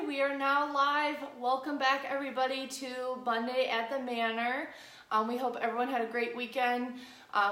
we are now live. Welcome back everybody to Monday at the Manor. We hope everyone had a great weekend.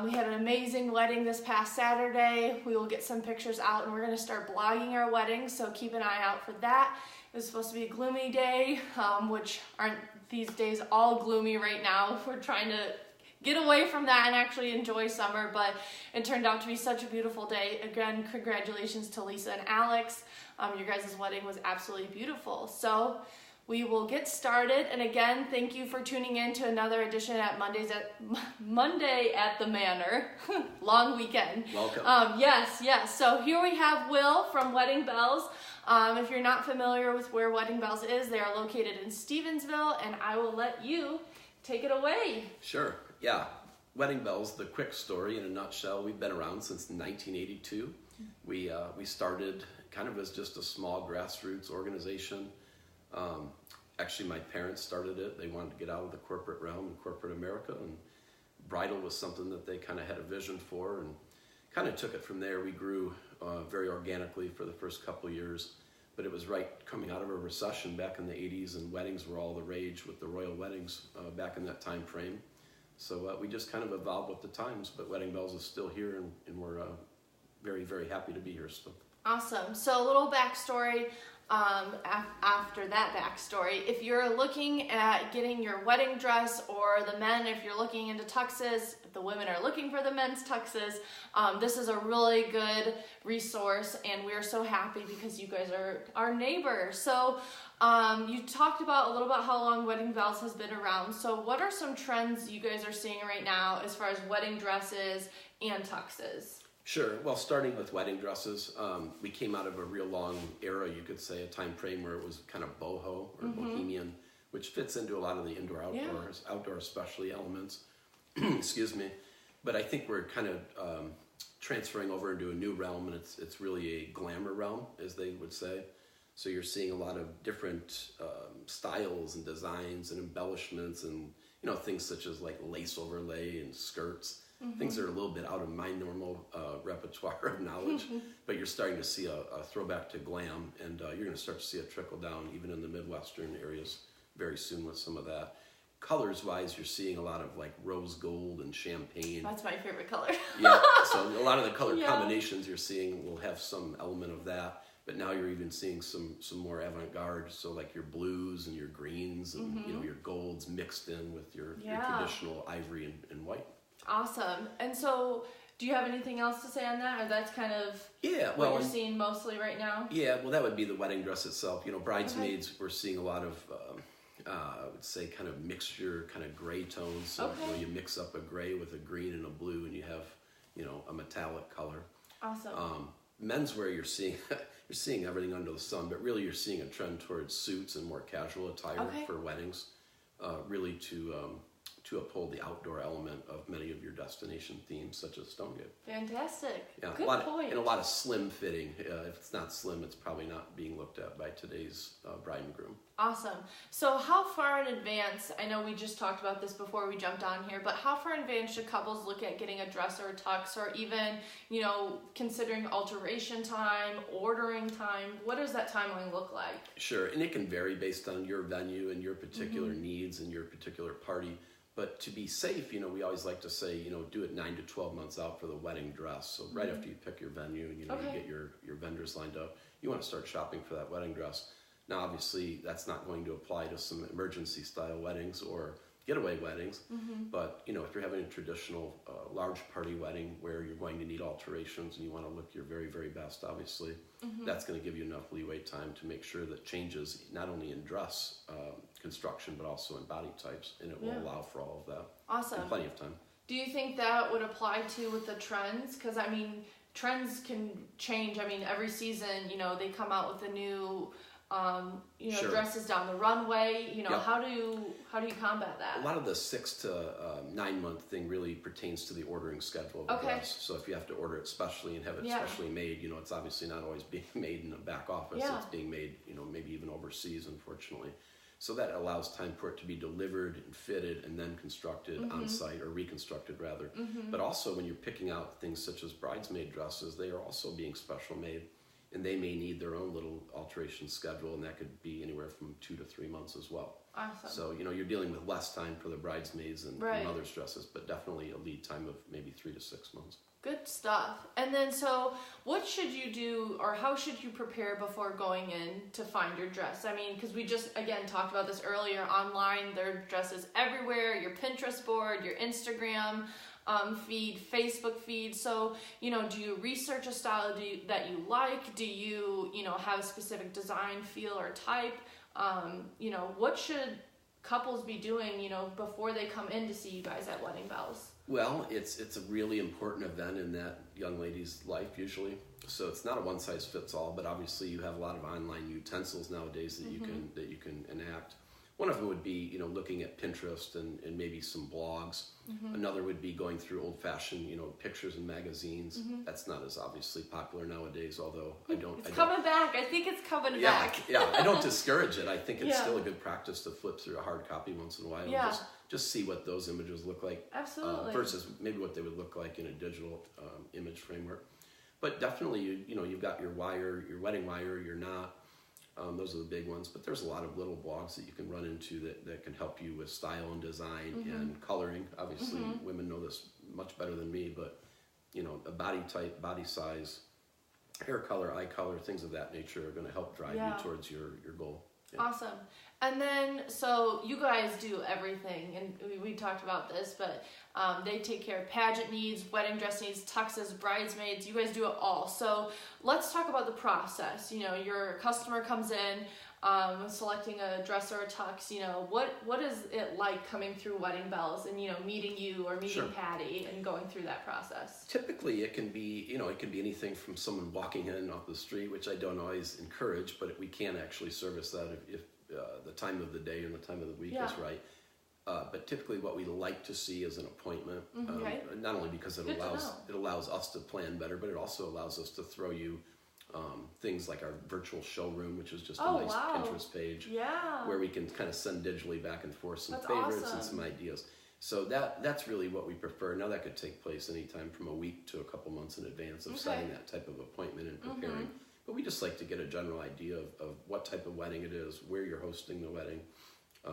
We had an amazing wedding this past Saturday. We will get some pictures out and we're going to start blogging our wedding, so keep an eye out for that. It was supposed to be a gloomy day, which aren't these days all gloomy right now. We're trying to get away from that and actually enjoy summer, but it turned out to be such a beautiful day. Again, congratulations to Lisa and Alex. Your guys' wedding was absolutely beautiful. So we will get started, and again, thank you for tuning in to another edition at Monday at the Manor. Long weekend. Welcome. Yes. So here we have Will from Wedding Bells. If you're not familiar with where Wedding Bells is, they are located in Stevensville, and I will let you take it away. Sure. Yeah. Wedding Bells, the quick story in a nutshell. We've been around since 1982. We started kind of as just a small grassroots organization. Actually, my parents started it. They wanted to get out of the corporate realm in corporate America, and bridal was something that they kind of had a vision for, and kind of took it from there. We grew very organically for the first couple of years, but it was right coming out of a recession back in the 80s, and weddings were all the rage with the royal weddings back in that time frame. So we just kind of evolved with the times, but Wedding Bells is still here, and we're very, very happy to be here still. Awesome. So a little backstory after that backstory. If you're looking at getting your wedding dress, or the men, if you're looking into tuxes, if the women are looking for the men's tuxes, this is a really good resource, and we're so happy because you guys are our neighbors. So you talked about a little about how long Wedding Bells has been around. So what are some trends you guys are seeing right now as far as wedding dresses and tuxes? Sure. Well, starting with wedding dresses, we came out of a real long era, you could say, a time frame where it was kind of boho or bohemian, which fits into a lot of the outdoor especially elements. Excuse me. But I think we're kind of transferring over into a new realm, and it's really a glamour realm, as they would say. So you're seeing a lot of different styles and designs and embellishments, and things such as like lace overlay and skirts. Things that are a little bit out of my normal repertoire of knowledge, but you're starting to see a throwback to glam, and you're going to start to see a trickle down even in the Midwestern areas very soon with some of that. Colors-wise, you're seeing a lot of like rose gold and champagne. That's my favorite color. Yeah, so a lot of the color combinations you're seeing will have some element of that, but now you're even seeing some more avant-garde, so like your blues and your greens and your golds mixed in with your traditional ivory and white. Awesome. And so, do you have anything else to say on that, or that's kind of what you're seeing mostly right now? Yeah, well, that would be the wedding dress itself. Bridesmaids, we're seeing a lot of, I would say, kind of mixture, kind of gray tones. So you mix up a gray with a green and a blue, and you have, a metallic color. Awesome. Menswear, you're seeing everything under the sun, but really you're seeing a trend towards suits and more casual attire for weddings, really to uphold the outdoor element of many of your destination themes, such as Stonegate. Fantastic. Yeah, Good point. And a lot of slim fitting. If it's not slim, it's probably not being looked at by today's bride and groom. Awesome. So how far in advance, I know we just talked about this before we jumped on here, but how far in advance should couples look at getting a dress or a tux, or even, considering alteration time, ordering time? What does that timeline look like? Sure, and it can vary based on your venue and your particular needs and your particular party. But to be safe, we always like to say, do it 9 to 12 months out for the wedding dress. So right after you pick your venue and you get your vendors lined up, you want to start shopping for that wedding dress. Now, obviously, that's not going to apply to some emergency style weddings or getaway weddings. But, if you're having a traditional large party wedding where you're going to need alterations and you want to look your very, very best, obviously, that's going to give you enough leeway time to make sure that changes not only in dress construction, but also in body types, and it will allow for all of that. Awesome. In plenty of time. Do you think that would apply to with the trends? Because, trends can change. Every season, they come out with a new dresses down the runway. How do you combat that? A lot of the 6 to 9 month thing really pertains to the ordering schedule of the dress. So if you have to order it specially and have it specially made, it's obviously not always being made in the back office. It's being made, maybe even overseas, unfortunately. So that allows time for it to be delivered and fitted and then constructed on site, or reconstructed rather. But also when you're picking out things such as bridesmaid dresses, they are also being special made. and they may need their own little alteration schedule, and that could be anywhere from 2 to 3 months as well. Awesome. So, you're dealing with less time for the bridesmaids and mother's dresses, but definitely a lead time of maybe 3 to 6 months. Good stuff. And then, so what should you do, or how should you prepare before going in to find your dress? I mean, because we just, again, talked about this earlier, online, there are dresses everywhere, your Pinterest board, your Instagram feed, Facebook feed. So, do you research a style that you like? Do you, have a specific design, feel, or type? What should couples be doing, before they come in to see you guys at Wedding Bells? Well, it's a really important event in that young lady's life usually. So it's not a one size fits all, but obviously you have a lot of online utensils nowadays that you can enact. One of them would be, looking at Pinterest and maybe some blogs. Another would be going through old-fashioned, pictures and magazines. That's not as obviously popular nowadays, although It's coming back. I think it's coming back. Yeah, I don't discourage it. I think it's still a good practice to flip through a hard copy once in a while and just see what those images look like. Absolutely. Versus maybe what they would look like in a digital image framework. But definitely, you've got your wire, your wedding wire, your knot. Those are the big ones, but there's a lot of little blogs that you can run into that can help you with style and design and coloring. Obviously, women know this much better than me, but a body type, body size, hair color, eye color, things of that nature are going to help drive you towards your goal. Yeah. Awesome. And then, so you guys do everything, and we talked about this, but they take care of pageant needs, wedding dress needs, tuxes, bridesmaids. You guys do it all. So let's talk about the process. Your customer comes in, selecting a dress or a tux. What is it like coming through Wedding Bells and meeting you or meeting Patty and going through that process? Typically, it can be anything from someone walking in off the street, which I don't always encourage, but we can actually service that if the time of the day and the time of the week is right. But typically what we like to see is an appointment, not only because it allows us to plan better, but it also allows us to throw you things like our virtual showroom, which is just a nice Pinterest page where we can kind of send digitally back and forth some favorites and some ideas. So that's really what we prefer. Now that could take place anytime from a week to a couple months in advance of setting that type of appointment and preparing. But we just like to get a general idea of what type of wedding it is, where you're hosting the wedding,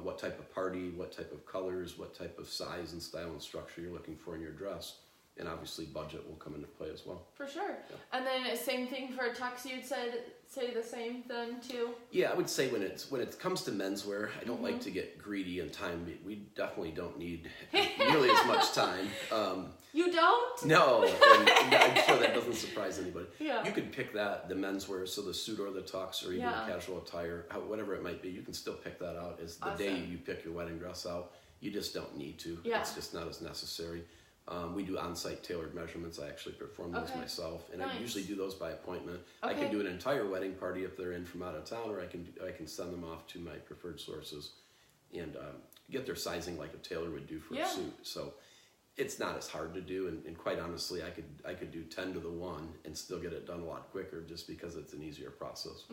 what type of party, what type of colors, what type of size and style and structure you're looking for in your dress. And obviously budget will come into play as well. For sure. Yeah. And then same thing for a tux, you'd say the same thing too? Yeah, I would say when it comes to menswear, I don't like to get greedy in time. We definitely don't need nearly as much time. You don't? No, and I'm sure that doesn't surprise anybody. Yeah. You can pick the menswear, so the suit or the tux or even the casual attire, whatever it might be, you can still pick that out as the day you pick your wedding dress out. You just don't need to. Yeah. It's just not as necessary. We do on-site tailored measurements. I actually perform those myself, and I usually do those by appointment. I can do an entire wedding party if they're in from out of town, or I can send them off to my preferred sources and get their sizing like a tailor would do for a suit. So it's not as hard to do, and quite honestly, I could do 10 to the 1 and still get it done a lot quicker just because it's an easier process.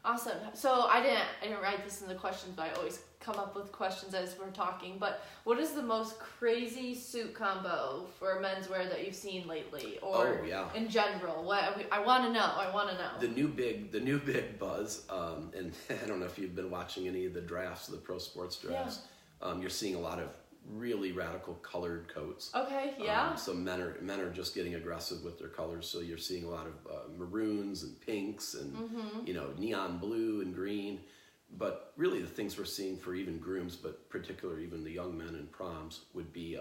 Awesome. So I didn't write this in the questions, but I always come up with questions as we're talking. But what is the most crazy suit combo for menswear that you've seen lately, or in general? I want to know. The new big buzz, and I don't know if you've been watching any of the drafts, the pro sports drafts. You're seeing a lot of really radical colored coats. Okay, yeah. So men are just getting aggressive with their colors. So you're seeing a lot of maroons and pinks and neon blue and green. But really the things we're seeing for even grooms, but particularly even the young men in proms, would be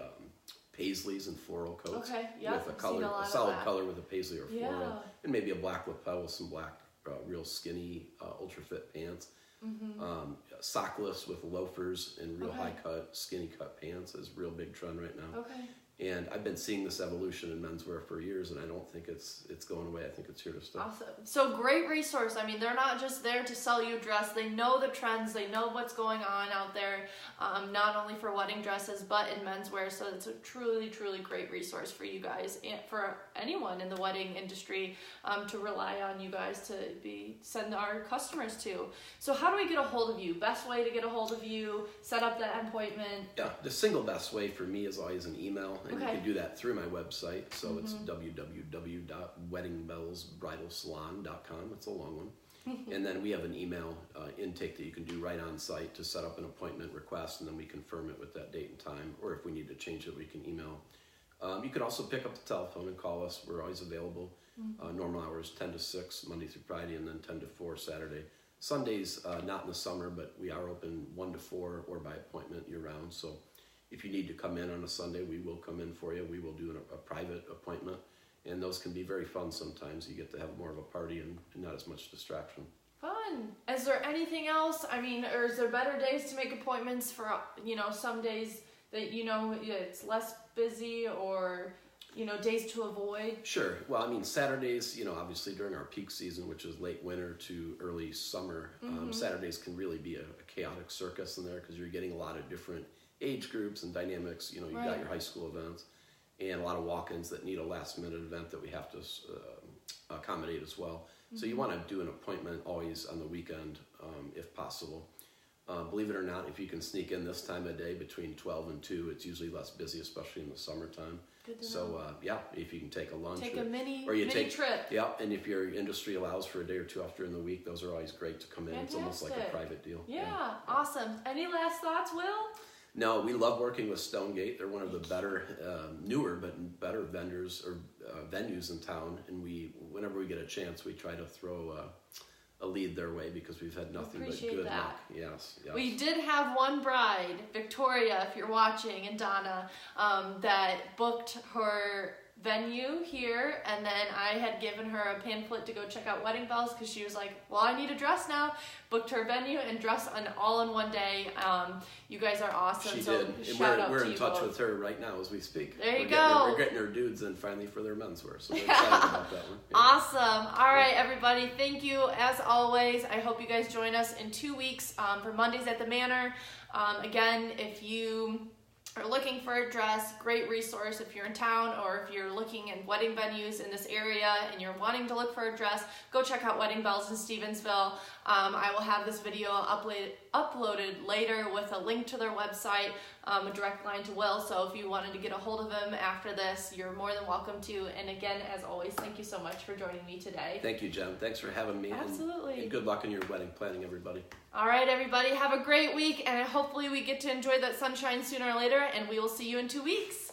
paisleys and floral coats. Okay, yeah. With a solid color with a paisley or floral, and maybe a black lapel with some black, real skinny, ultra fit pants. Sockless with loafers and real high cut, skinny cut pants is a real big trend right now. Okay. And I've been seeing this evolution in menswear for years, and I don't think it's going away. I think it's here to stay. Awesome. So great resource. I mean, they're not just there to sell you a dress. They know the trends. They know what's going on out there, not only for wedding dresses, but in menswear. So it's a truly, truly great resource for you guys and for anyone in the wedding industry to rely on you guys to send our customers to. So how do we get a hold of you? Best way to get a hold of you, set up that appointment? Yeah, the single best way for me is always an email. And you can do that through my website. So it's www.weddingbellsbridalsalon.com. It's a long one. And then we have an email intake that you can do right on site to set up an appointment request, and then we confirm it with that date and time. Or if we need to change it, we can email. You can also pick up the telephone and call us. We're always available. Normal hours 10 to 6 Monday through Friday, and then 10 to 4 Saturday. Sundays, not in the summer, but we are open 1 to 4 or by appointment year round. So if you need to come in on a Sunday, we will come in for you. We will do a private appointment, and those can be very fun sometimes. You get to have more of a party and not as much distraction. Fun. Is there anything else? I mean, or is there better days to make appointments for, some days that, it's less busy, or, days to avoid? Sure. Well, I mean, Saturdays, obviously during our peak season, which is late winter to early summer, Saturdays can really be a chaotic circus in there because you're getting a lot of different age groups and dynamics. You've got your high school events and a lot of walk-ins that need a last-minute event that we have to accommodate as well. So you want to do an appointment always on the weekend if possible. Believe it or not, if you can sneak in this time of day between 12 and 2, it's usually less busy, especially in the summertime. Good to know. If you can take a lunch. Take a mini trip. Yeah, and if your industry allows for a day or two off during the week, those are always great to come in. Fantastic. It's almost like a private deal. Yeah, awesome. Any last thoughts, Will? No, we love working with Stonegate. They're one of the better, newer but better vendors or venues in town. And whenever we get a chance, we try to throw a lead their way because we've had nothing but good luck. Yes. We did have one bride, Victoria, if you're watching, and Donna, that booked her venue here, and then I had given her a pamphlet to go check out Wedding Bells because she was like, well, I need a dress now. Booked her venue and dress all in one day. You guys are awesome. She did. And we're in touch with her right now as we speak. There you go. We're getting her dudes in finally for their menswear, so we're excited about that one. Yeah. Awesome. All right, everybody. Thank you as always. I hope you guys join us in 2 weeks for Mondays at the Manor. Again, if you are looking for a dress, great resource if you're in town, or if you're looking at wedding venues in this area and you're wanting to look for a dress, go check out Wedding Bells in Stevensville. I will have this video uploaded later with a link to their website, a direct line to Will, so if you wanted to get a hold of him after this, you're more than welcome to. And again, as always, thank you so much for joining me today. Thank you, Jen. Thanks for having me. Absolutely. And good luck in your wedding planning, everybody. All right, everybody, have a great week, and hopefully we get to enjoy that sunshine sooner or later, and we will see you in 2 weeks.